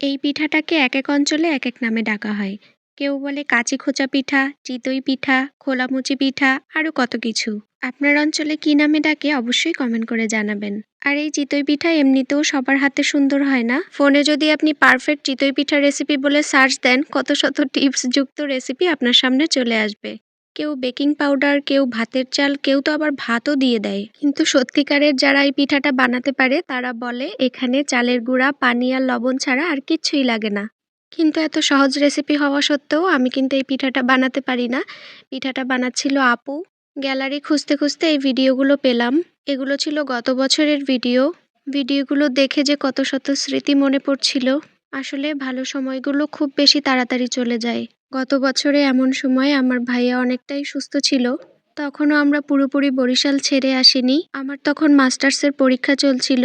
এই পিঠাটাকে একেক অঞ্চলে একেক নামে ডাকা হয়। কেউ বলে কাঁচি খোঁচা পিঠা, চিতই পিঠা, খোলামুচি পিঠা, আরও কত কিছু। আপনার অঞ্চলে কি নামে ডাকে অবশ্যই কমেন্ট করে জানাবেন। আর এই চিতই পিঠা এমনিতেও সবার হাতে সুন্দর হয় না। ফোনে যদি আপনি পারফেক্ট চিতই পিঠা রেসিপি বলে সার্চ দেন, কত শত টিপস যুক্ত রেসিপি আপনার সামনে চলে আসবে। কেউ বেকিং পাউডার, কেউ ভাতের চাল, কেউ তো আবার ভাতও দিয়ে দেয়। কিন্তু সত্যিকারের যারা এই পিঠাটা বানাতে পারে তারা বলে এখানে চালের গুঁড়া, পানি আর লবণ ছাড়া আর কিচ্ছুই লাগে না। কিন্তু এত সহজ রেসিপি হওয়া সত্ত্বেও আমি কিন্তু এই পিঠাটা বানাতে পারি না। পিঠাটা বানাচ্ছিল আপু। গ্যালারি খুঁজতে খুঁজতে এই ভিডিওগুলো পেলাম। এগুলো ছিল গত বছরের ভিডিও। ভিডিওগুলো দেখে যে কত শত স্মৃতি মনে পড়ছিল। আসলে ভালো সময়গুলো খুব বেশি তাড়াতাড়ি চলে যায়। গত বছরে এমন সময় আমার ভাইয়া অনেকটাই সুস্থ ছিল। তখনও আমরা পুরোপুরি বরিশাল ছেড়ে আসিনি। আমার তখন মাস্টার্সের পরীক্ষা চলছিল।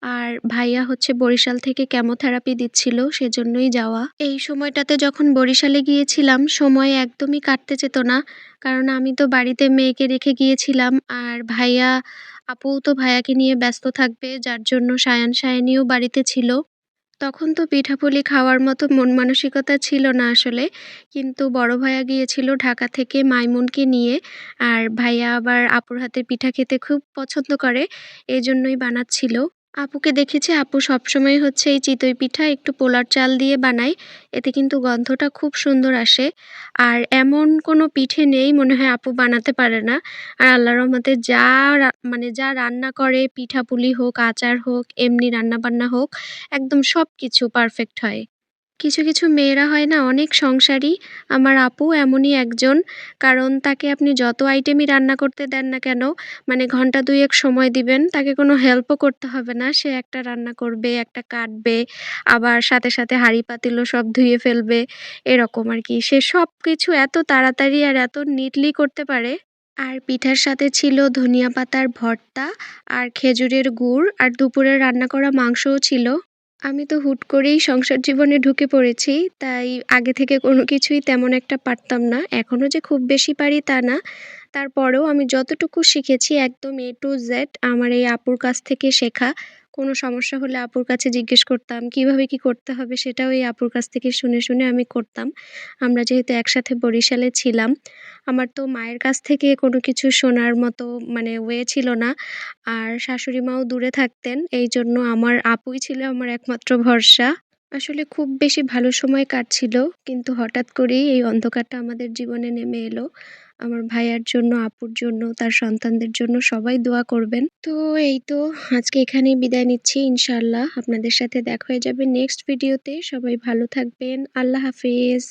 আর ভাইয়া হচ্ছে বরিশাল থেকে কেমোথেরাপি দিচ্ছিল, সেজন্যই যাওয়া। এই সময়টাতে যখন বরিশালে গিয়েছিলাম সময় একদমই কাটতে যেত না। কারণ আমি তো বাড়িতে মেয়েকে রেখে গিয়েছিলাম, আর ভাইয়া আপুও তো ভাইয়াকে নিয়ে ব্যস্ত থাকবে, যার জন্য সায়ান সায়ানিও বাড়িতে ছিল। তখন তো পিঠাপুলি খাওয়ার মতো মন মানসিকতা ছিল না আসলে। কিন্তু বড় ভাইয়া গিয়েছিল ঢাকা থেকে মাইমুনকে নিয়ে। আর ভাইয়া আবার আপুর হাতের পিঠা খেতে খুব পছন্দ করে, এজন্যই বানাচ্ছিল। আপুকে দেখেছি আপু সবসময় হচ্ছে এই চিতই পিঠা একটু পোলার চাল দিয়ে বানায়। এতে কিন্তু গন্ধটা খুব সুন্দর আসে। আর এমন কোনো পিঠে নেই মনে হয় আপু বানাতে পারে না। আর আল্লাহর রহমতে যা রান্না করে, পিঠাপুলি হোক, আচার হোক, এমনি রান্নাবান্না হোক, একদম সবকিছু পারফেক্ট হয়। কিছু, কিছু মেয়েরা হয় না অনেক সংসারী, আমার আপু এমনই একজন। কারণ তাকে আপনি যত আইটেমই রান্না করতে দেন না কেন, মানে ঘন্টা ২ এক সময় দিবেন, তাকে কোনো হেল্পও করতে হবে না। সে একটা রান্না করবে, একটা কাটবে, আবার সাথে, সাথে হাঁড়ি পাতিলও সব ধুয়ে ফেলবে। এরকম আরকি। সে সবকিছু এত তাড়াতাড়ি আর এত নিটলি করতে পারে। আর পিঠার সাথে ছিল ধনিয়া পাতার ভর্তা, আর খেজুরের গুড়, আর দুপুরে রান্না করা মাংসও ছিল। আমি তো হুট করেই সংসার জীবনে ঢুকে পড়েছি, তাই আগে থেকে কোনো কিছুই তেমন একটা পারতাম না। এখনো যে খুব বেশি পারি তা না। তারপরেও আমি যতটুকু শিখেছি একদম A to Z আমার এই আপুর কাছ থেকে শেখা। কোনো সমস্যা হলে আপুর কাছে জিজ্ঞেস করতাম। কিভাবে কি করতে হবে সেটাও এই আপুর কাছ থেকে শুনে, শুনে আমি করতাম। আমরা যেহেতু একসাথে বরিশালে ছিলাম, আমার তো মায়ের কাছ থেকে কোনো কিছু শোনার মতো মানে ওয়ে ছিল না। আর শাশুড়ি মাও দূরে থাকতেন। এইজন্য আমার আপুই ছিল আমার একমাত্র ভরসা। আসলে খুব বেশি ভালো সময় কাটছিল। কিন্তু হঠাৎ করেই এই অন্ধকারটা আমাদের জীবনে নেমে এলো। আমার ভাইয়ার জন্য, আপুর জন্য, তার সন্তানদের জন্য সবাই দোয়া করবেন। তো এই তো আজকে এখানেই বিদায় নিচ্ছি ইনশাআল্লাহ। আপনাদের সাথে দেখা হয়ে যাবে নেক্সট ভিডিওতে। সবাই ভালো থাকবেন। আল্লাহ হাফেজ।